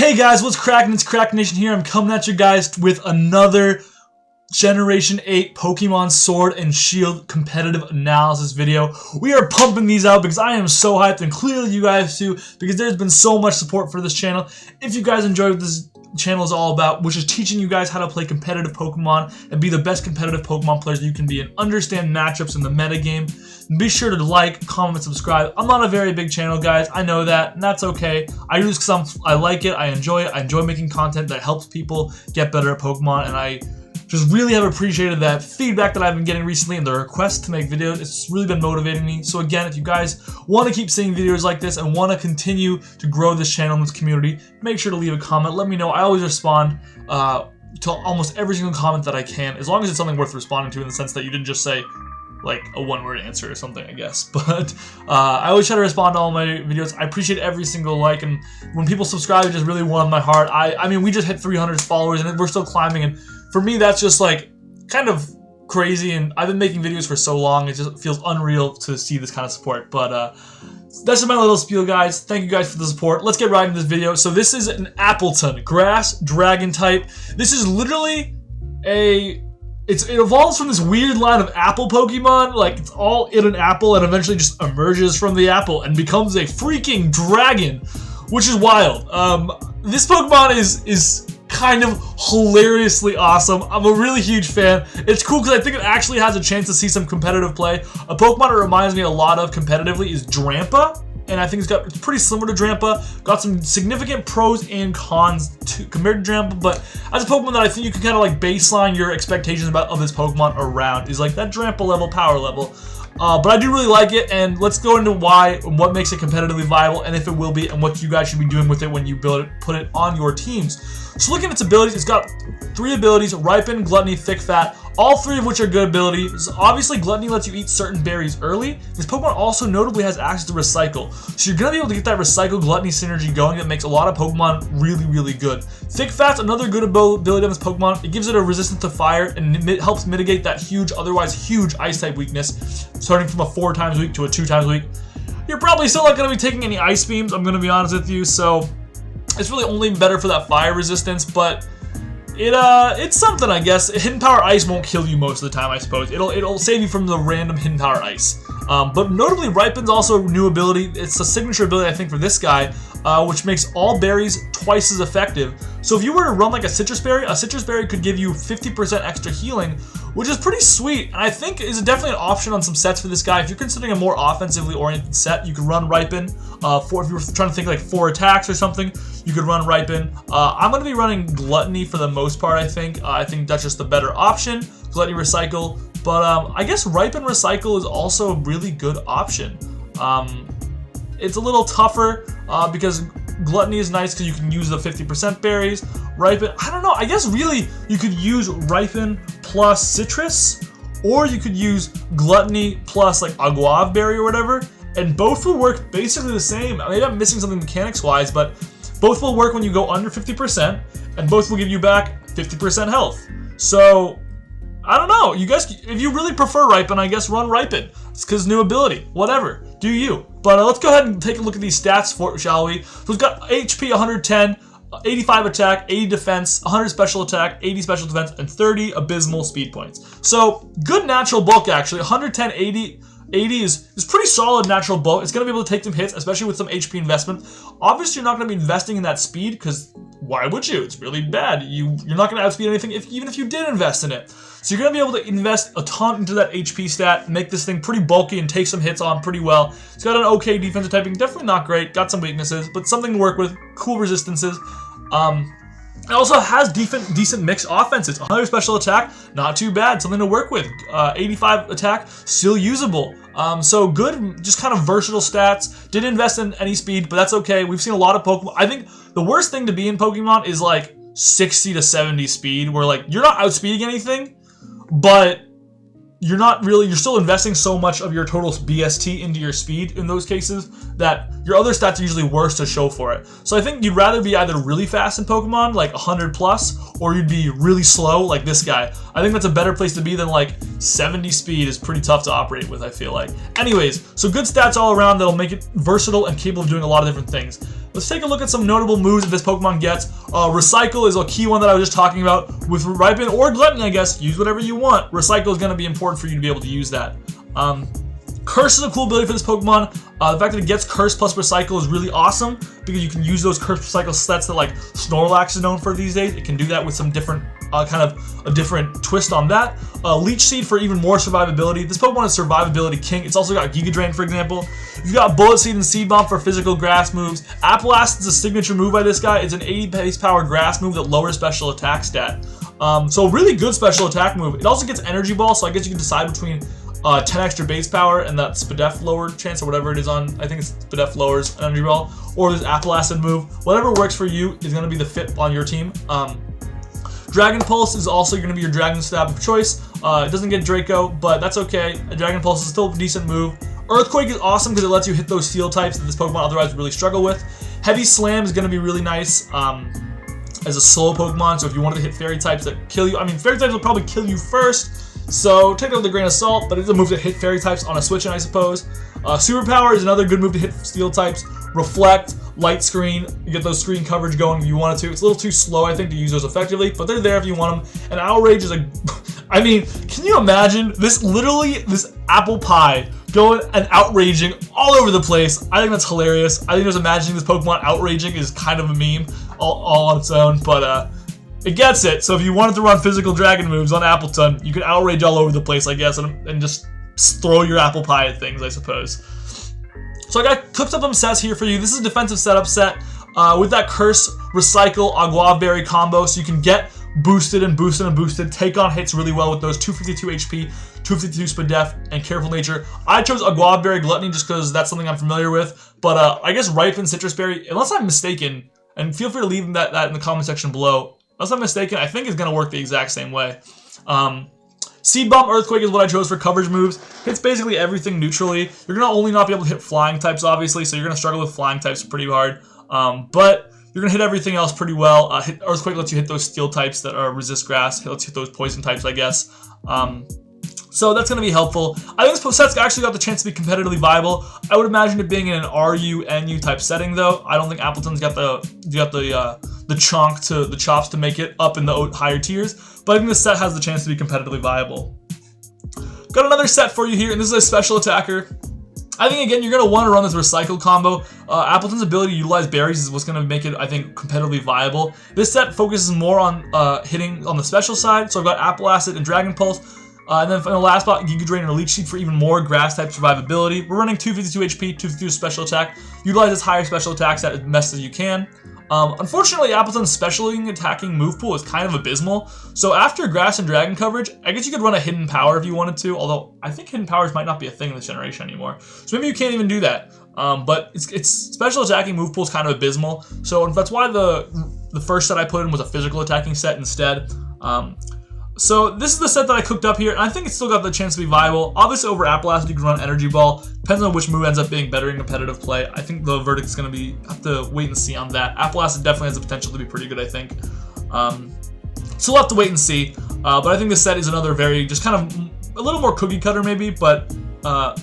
Hey guys, what's cracking? It's Krakenation here. I'm coming at you guys with another Generation 8 Pokemon Sword and Shield competitive analysis video. We are pumping these out because I am so hyped, and clearly you guys too, because there's been so much support for this channel. If you guys enjoy what this channel is all about, which is teaching you guys how to play competitive Pokemon and be the best competitive Pokemon players you can be and understand matchups in the metagame, be sure to like, comment, subscribe. I'm not a very big channel, guys. I know that, and that's okay. I do this because I like it, I enjoy it. I enjoy making content that helps people get better at Pokemon, and I just really have appreciated that feedback that I've been getting recently and the requests to make videos. It's really been motivating me. So again, if you guys want to keep seeing videos like this and want to continue to grow this channel and this community, make sure to leave a comment. Let me know. I always respond to almost every single comment that I can, as long as it's something worth responding to in the sense that you didn't just say like a one-word answer or something, I guess. But I always try to respond to all my videos. I appreciate every single like, and when people subscribe, it just really warms my heart. I mean, we just hit 300 followers and we're still climbing, and for me, that's just like kind of crazy, and I've been making videos for so long, it just feels unreal to see this kind of support. But that's just my little spiel, guys. Thank you guys for the support. Let's get right into this video. So this is an Appletun, grass, dragon type. This is literally it evolves from this weird line of apple Pokemon, like it's all in an apple and eventually just emerges from the apple and becomes a freaking dragon, which is wild. This Pokemon is kind of hilariously awesome. I'm a really huge fan. It's cool because I think it actually has a chance to see some competitive play. A Pokemon that reminds me a lot of competitively is Drampa, and I think it's pretty similar to Drampa. Got some significant pros and cons compared to Drampa, but as a Pokemon that I think you can kind of like baseline your expectations of this Pokemon around is like that Drampa level, power level. But I do really like it, and let's go into why and what makes it competitively viable, and if it will be, and what you guys should be doing with it when you build it, put it on your teams. So looking at its abilities, it's got 3 abilities: Ripen, Gluttony, Thick Fat, all 3 of which are good abilities. Obviously, Gluttony lets you eat certain berries early. This Pokemon also notably has access to Recycle, so you're going to be able to get that Recycle Gluttony synergy going that makes a lot of Pokemon really, really good. Thick Fat's another good ability on this Pokemon. It gives it a resistance to fire, and it helps mitigate that otherwise huge Ice-type weakness, starting from a 4 times a week to a 2 times a week. You're probably still not going to be taking any Ice Beams, I'm going to be honest with you, so it's really only better for that fire resistance, but it's something, I guess. Hidden Power Ice won't kill you most of the time, I suppose. It'll save you from the random Hidden Power Ice. But notably, Ripen's also a new ability. It's a signature ability, I think, for this guy, which makes all berries twice as effective. So if you were to run like a Citrus Berry could give you 50% extra healing, which is pretty sweet, and I think is definitely an option on some sets for this guy. If you're considering a more offensively oriented set, you could run Ripen. If you were trying to think like 4 attacks or something, you could run Ripen. I'm going to be running Gluttony for the most part, I think. I think that's just the better option. Gluttony, Recycle. But I guess Ripen Recycle is also a really good option. It's a little tougher because Gluttony is nice because you can use the 50% berries. Ripen, I don't know, I guess really you could use Ripen plus Citrus, or you could use Gluttony plus like a Guava Berry or whatever, and both will work basically the same. Maybe I'm missing something mechanics-wise, but both will work when you go under 50%, and both will give you back 50% health. So I don't know, you guys, if you really prefer Ripen, I guess run Ripen. It's because new ability, whatever, do you. But let's go ahead and take a look at these stats, shall we? So it's got HP 110, 85 attack, 80 defense, 100 special attack, 80 special defense, and 30 abysmal speed points. So good natural bulk, actually. 110, 80 is pretty solid natural bulk. It's going to be able to take some hits, especially with some HP investment. Obviously, you're not going to be investing in that speed, because why would you? It's really bad. You're not going to outspeed anything even if you did invest in it. So you're going to be able to invest a ton into that HP stat, make this thing pretty bulky and take some hits on pretty well. It's got an okay defensive typing, definitely not great, got some weaknesses, but something to work with, cool resistances. It also has decent mixed offenses. 100 special attack, not too bad, something to work with. 85 attack, still usable. So good, just kind of versatile stats. Didn't invest in any speed, but that's okay. We've seen a lot of Pokemon. I think the worst thing to be in Pokemon is like 60 to 70 speed, where like you're not outspeeding anything, but you're still investing so much of your total BST into your speed in those cases that your other stats are usually worse to show for it. So I think you'd rather be either really fast in Pokemon, like 100 plus, or you'd be really slow like this guy. I think that's a better place to be than like 70 speed is pretty tough to operate with, I feel like. Anyways, so good stats all around that'll make it versatile and capable of doing a lot of different things. let's take a look at some notable moves that this Pokemon gets. Recycle is a key one that I was just talking about. With Ripen or Gluttony, I guess, use whatever you want. Recycle is going to be important for you to be able to use that. Curse is a cool ability for this Pokemon. The fact that it gets Curse plus Recycle is really awesome because you can use those Curse Recycle sets that like Snorlax is known for these days. It can do that with some different, kind of a different twist on that. Leech Seed for even more survivability. This Pokemon is survivability king. It's also got Giga Drain, for example. You've got Bullet Seed and Seed Bomb for physical grass moves. Applast is a signature move by this guy. It's an 80 base power grass move that lowers special attack stat. So really good special attack move. It also gets Energy Ball, so I guess you can decide between 10 extra base power and that Spadef lower chance or whatever it is on. I think it's Spadef lowers an Energy Ball, or this Apple Acid move. Whatever works for you is going to be the fit on your team. Dragon Pulse is also going to be your Dragon Stab of choice. It doesn't get Draco, but that's okay. A Dragon Pulse is still a decent move. Earthquake is awesome because it lets you hit those steel types that this Pokemon otherwise would really struggle with. Heavy Slam is going to be really nice as a solo Pokemon, so if you wanted to hit Fairy types that kill you, I mean, Fairy types will probably kill you first, so take it with a grain of salt, but it's a move to hit Fairy types on a switch-in, I suppose. Superpower is another good move to hit steel types. Reflect, Light Screen, you get those screen coverage going if you wanted to. It's a little too slow, I think, to use those effectively, but they're there if you want them. And Outrage is a... I mean, can you imagine this, literally, this apple pie going and outraging all over the place? I think that's hilarious. I think just imagining this Pokemon outraging is kind of a meme all on its own, but it gets it. So if you wanted to run physical dragon moves on Appletun, you could outrage all over the place, I guess, and just throw your apple pie at things, I suppose. So I got clipped up some sets here for you. This is a defensive setup set with that Curse, Recycle, Agua Berry combo, so you can get boosted and boosted and boosted, take on hits really well with those 252 HP, 252 Spadef, and Careful Nature. I chose Agua Berry Gluttony just because that's something I'm familiar with, but I guess Ripen Citrus Berry, unless I'm mistaken, and feel free to leave that in the comment section below, unless I'm mistaken, I think it's going to work the exact same way. Seed Bomb Earthquake is what I chose for coverage moves. Hits basically everything neutrally. You're going to only not be able to hit flying types, obviously, so you're going to struggle with flying types pretty hard. But you're going to hit everything else pretty well. Earthquake lets you hit those steel types that are resist grass. It lets you hit those poison types, I guess. So that's going to be helpful. I think this set's actually got the chance to be competitively viable. I would imagine it being in an RU, NU type setting, though. I don't think Appleton's got the chops to make it up in the higher tiers, but I think this set has the chance to be competitively viable. Got another set for you here, and this is a special attacker. I think, again, you're going to want to run this Recycle combo. Appleton's ability to utilize berries is what's going to make it, I think, competitively viable. This set focuses more on hitting on the special side, so I've got Apple Acid and Dragon Pulse. And then in the last spot, Giga Drain or Leech Seed for even more grass-type survivability. We're running 252 HP, 252 special attack. Utilize its higher special attacks as best as you can. Unfortunately, Appleton's special attacking move pool is kind of abysmal. So after Grass and Dragon coverage, I guess you could run a Hidden Power if you wanted to, although I think Hidden Powers might not be a thing in this generation anymore. So maybe you can't even do that. But its special attacking move pool is kind of abysmal. So that's why the first set I put in was a physical attacking set instead. So this is the set that I cooked up here, and I think it's still got the chance to be viable. Obviously over Apple Acid you can run Energy Ball. Depends on which move ends up being better in competitive play. I think the verdict is going to be, have to wait and see on that. Apple Acid definitely has the potential to be pretty good, I think. So we'll have to wait and see. But I think this set is another very, just kind of a little more cookie cutter maybe, but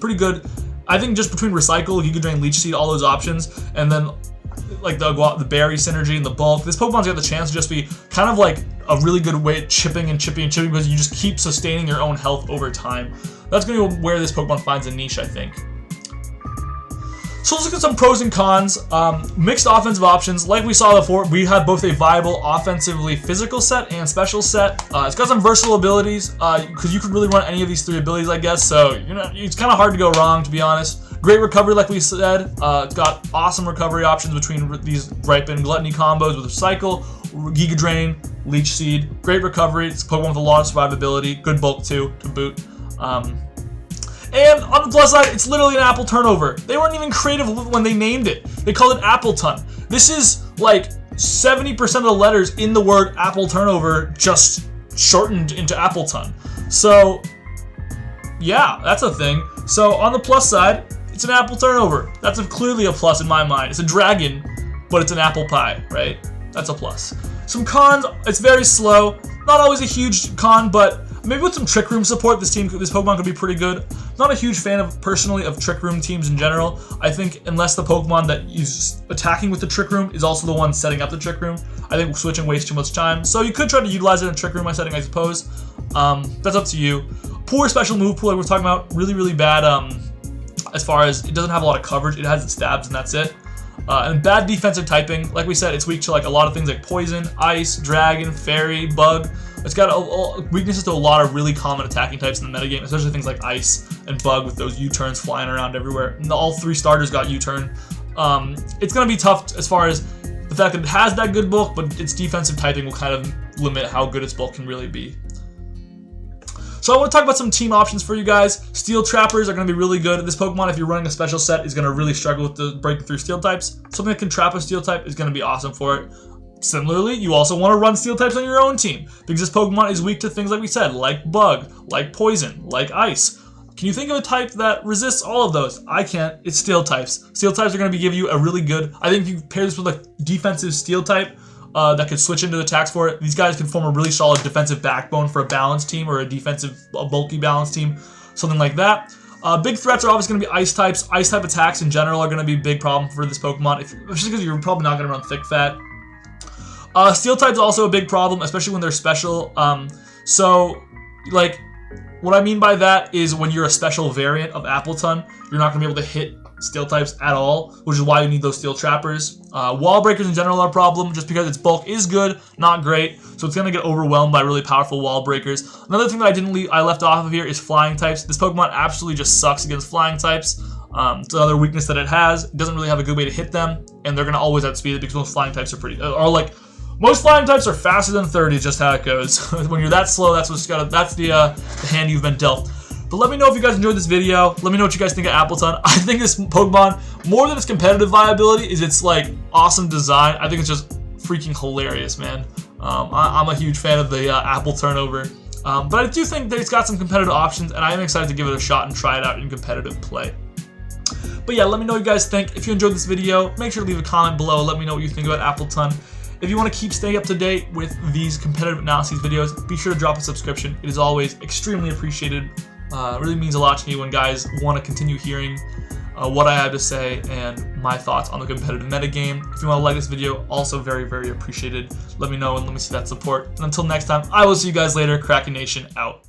pretty good. I think just between Recycle, Giga Drain, Leech Seed, all those options, and then like the berry synergy and the bulk, this Pokemon's got the chance to just be kind of like a really good way at chipping and chipping and chipping because you just keep sustaining your own health over time. That's going to be where this Pokemon finds a niche, I think. So let's look at some pros and cons. Mixed offensive options. Like we saw before, we have both a viable offensively physical set and special set. It's got some versatile abilities because you could really run any of these three abilities, I guess. So it's kind of hard to go wrong, to be honest. Great recovery, like we said. It's got awesome recovery options between these Ripen Gluttony combos with Recycle, Giga Drain, Leech Seed. Great recovery. It's a Pokemon with a lot of survivability. Good bulk too, to boot. And on the plus side, it's literally an apple turnover. They weren't even creative when they named it. They called it Appletun. This is like 70% of the letters in the word apple turnover just shortened into Appletun. So yeah, that's a thing. So on the plus side, it's an apple turnover. That's clearly a plus in my mind. It's a dragon, but it's an apple pie, right? That's a plus. Some cons, it's very slow. Not always a huge con, but maybe with some Trick Room support, this Pokemon could be pretty good. Not a huge fan of, personally, of Trick Room teams in general. I think unless the Pokemon that is attacking with the Trick Room is also the one setting up the Trick Room, I think switching wastes too much time. So you could try to utilize it in Trick Room by setting, I suppose. That's up to you. Poor special move pool, like we're talking about, really bad. As far as it doesn't have a lot of coverage, it has its stabs and that's it. And bad defensive typing, like we said, it's weak to like a lot of things like Poison, Ice, Dragon, Fairy, Bug. It's got weaknesses to a lot of really common attacking types in the metagame, especially things like Ice and Bug with those U-turns flying around everywhere. And all 3 starters got U-turn. It's going to be tough as far as the fact that it has that good bulk, but its defensive typing will kind of limit how good its bulk can really be. So I want to talk about some team options for you guys. Steel Trappers are going to be really good. This Pokemon, if you're running a special set, is going to really struggle with the breaking through Steel types. Something that can trap a Steel type is going to be awesome for it. Similarly, you also want to run Steel types on your own team, because this Pokemon is weak to things like we said, like Bug, like Poison, like Ice. Can you think of a type that resists all of those? I can't. It's Steel types. Steel types are going to give you a really good, I think if you pair this with a defensive Steel type, that could switch into the attacks for it. These guys can form a really solid defensive backbone for a balanced team or a defensive, bulky balanced team, something like that. Big threats are always going to be Ice types. Ice type attacks in general are going to be a big problem for this Pokemon, especially because you're probably not going to run Thick Fat. Steel types are also a big problem, especially when they're special. So, like, what I mean by that is when you're a special variant of Appletun, you're not going to be able to hit Steel types at all, which is why you need those Steel Trappers. Wall Breakers in general are a problem just because its bulk is good, not great, so it's going to get overwhelmed by really powerful Wall Breakers. Another thing that I left off of here is Flying types. This Pokemon absolutely just sucks against Flying types. It's another weakness that it has. It doesn't really have a good way to hit them, and they're going to always outspeed it because most Flying types are most Flying types are faster than 30, just how it goes. When you're that slow, that's the hand you've been dealt. But let me know if you guys enjoyed this video. Let me know what you guys think of Appletun. I think this Pokemon, more than its competitive viability, is its like awesome design. I think it's just freaking hilarious, man. I'm a huge fan of the Apple turnover. But I do think that it's got some competitive options, and I am excited to give it a shot and try it out in competitive play. But yeah, let me know what you guys think. If you enjoyed this video, make sure to leave a comment below. Let me know what you think about Appletun. If you want to keep staying up to date with these competitive analyses videos, be sure to drop a subscription. It is always extremely appreciated. It really means a lot to me when guys want to continue hearing what I have to say and my thoughts on the competitive metagame. If you want to like this video, also very appreciated. Let me know and let me see that support. And until next time, I will see you guys later. Krakenation out.